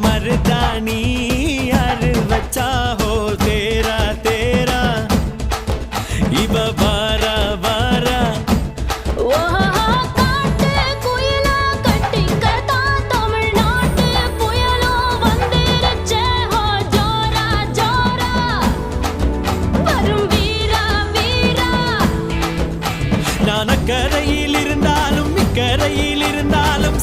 मर्दानी यार बच्चा हो तेरा तेरा इब बारा बारा நான் அக்கரையில் இருந்தாலும் இக்கரையில் இருந்தாலும்